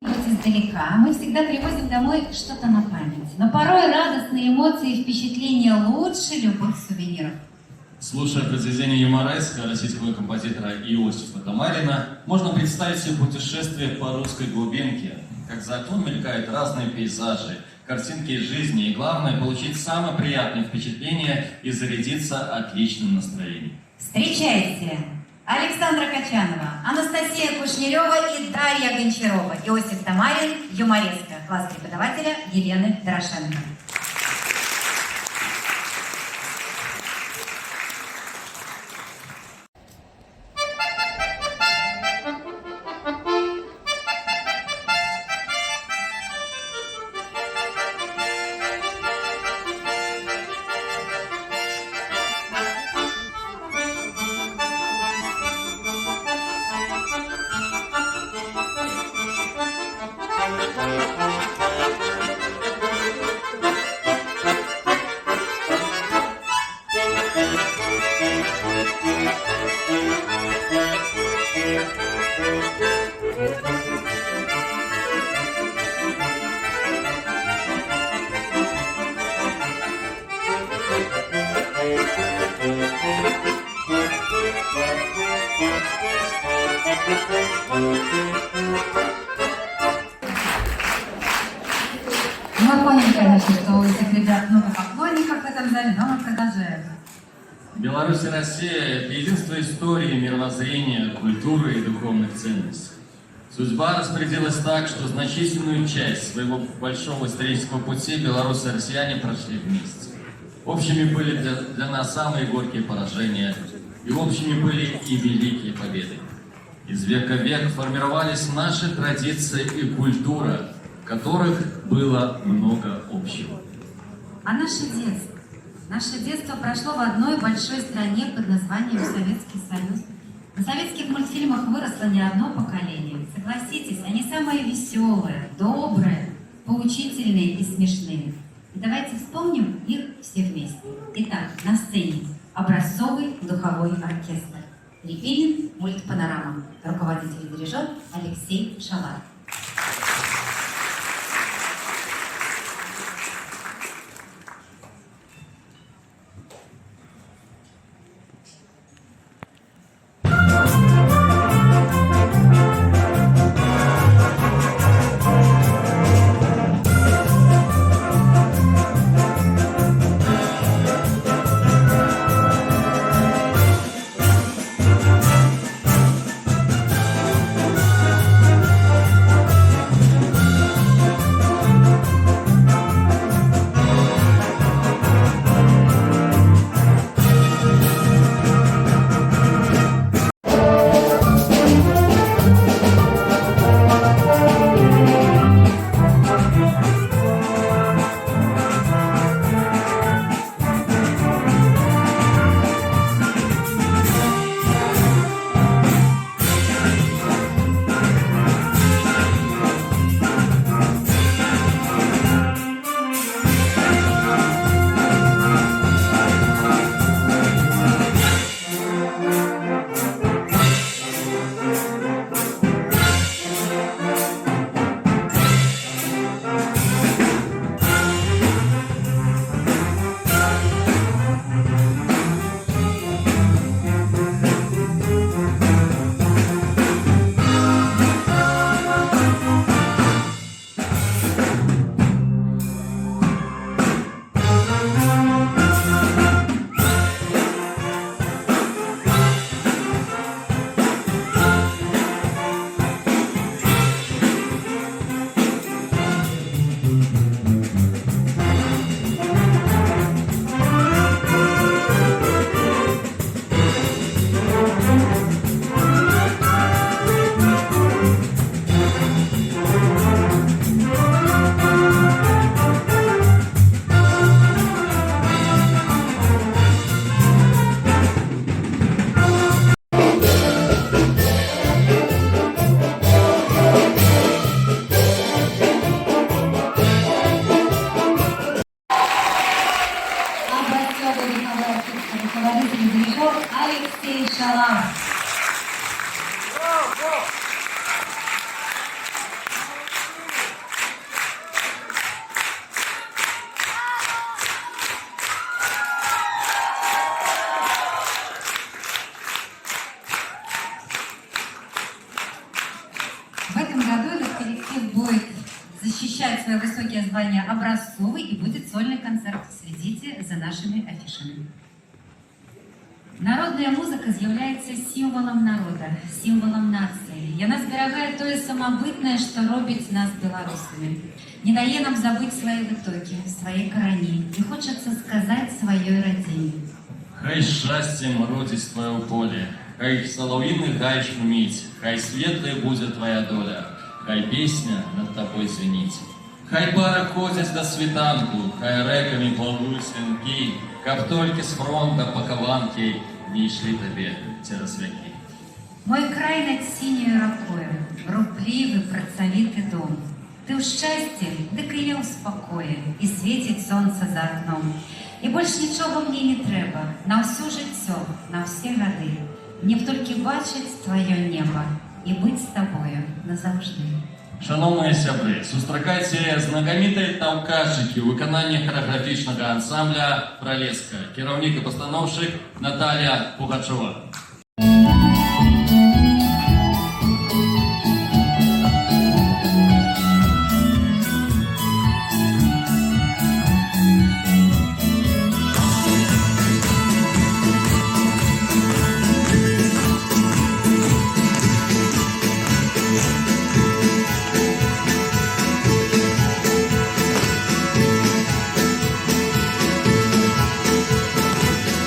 Хоть издалека, мы всегда привозим домой что-то на память. Но порой радостные эмоции и впечатления лучше любых сувениров. Слушая произведение юмореска российского композитора Иосифа Тамарина, можно представить себе путешествие по русской глубинке, как за окном мелькают разные пейзажи, картинки из жизни, и главное, получить самое приятное впечатление и зарядиться отличным настроением. Встречайте! Александра Качанова, Анастасия Кушнерева и Дарья Гончарова. Иосиф Тамарин, юмореска. Класс преподавателя Елены Дорошенко. Мы поняли, конечно, что у этих ребят много поклонников в этом зале, но мы продолжаем. Беларусь и Россия – это единство истории, мировоззрения, культуры и духовных ценностей. Судьба распорядилась так, что значительную часть своего большого исторического пути белорусы и россияне прошли вместе. Общими были для нас самые горькие поражения, и общими были и великие победы. Из века в век формировались наши традиции и культура, в которых было много общего. А наше детство прошло в одной большой стране под названием Советский Союз. На советских мультфильмах выросло не одно поколение. Согласитесь, они самые веселые, добрые, поучительные и смешные. И давайте вспомним их все вместе. Итак, на сцене образцовый духовой оркестр. Репинин, мультпанорама. Руководитель и дирижер Алексей Шалар. руководитель и дирижер Алексей Шалар. будет защищать свои высокие звания образцовый и будет сольный концерт. Следите за нашими афишами. Народная музыка з'являється символом народа, символом нації. Яна зберігає тое самобытное, что робить нас белорусами. Не дає нам забыть свои витоки, свои корони. И хочется сказать своей родине. Хай счастьем родить твое поле, хай соловьиный гай шумить, хай светлой будет твоя доля, хай песня над тобой звенить. Хай пара ходить до світанку, хай реками плавают свинки, каб только с фронта по каванке не шли тебе те розвяки. Мой край над синьою ракою, рупливий, працавіты дом. Ты в счастье, дык і я ў спокое, і світить сонце за окном. І больш нічого мне не треба, на всю життя, на все годы. Мне б тільки бачить твоє небо і бути з тобою назавжди. Шановні сябри, сустракайце знакамітыя таўкачыкі ў выкананні харэаграфічнага ансамбля «Пралеска», кіраўнік і пастаноўшчык Наталья Пугачова.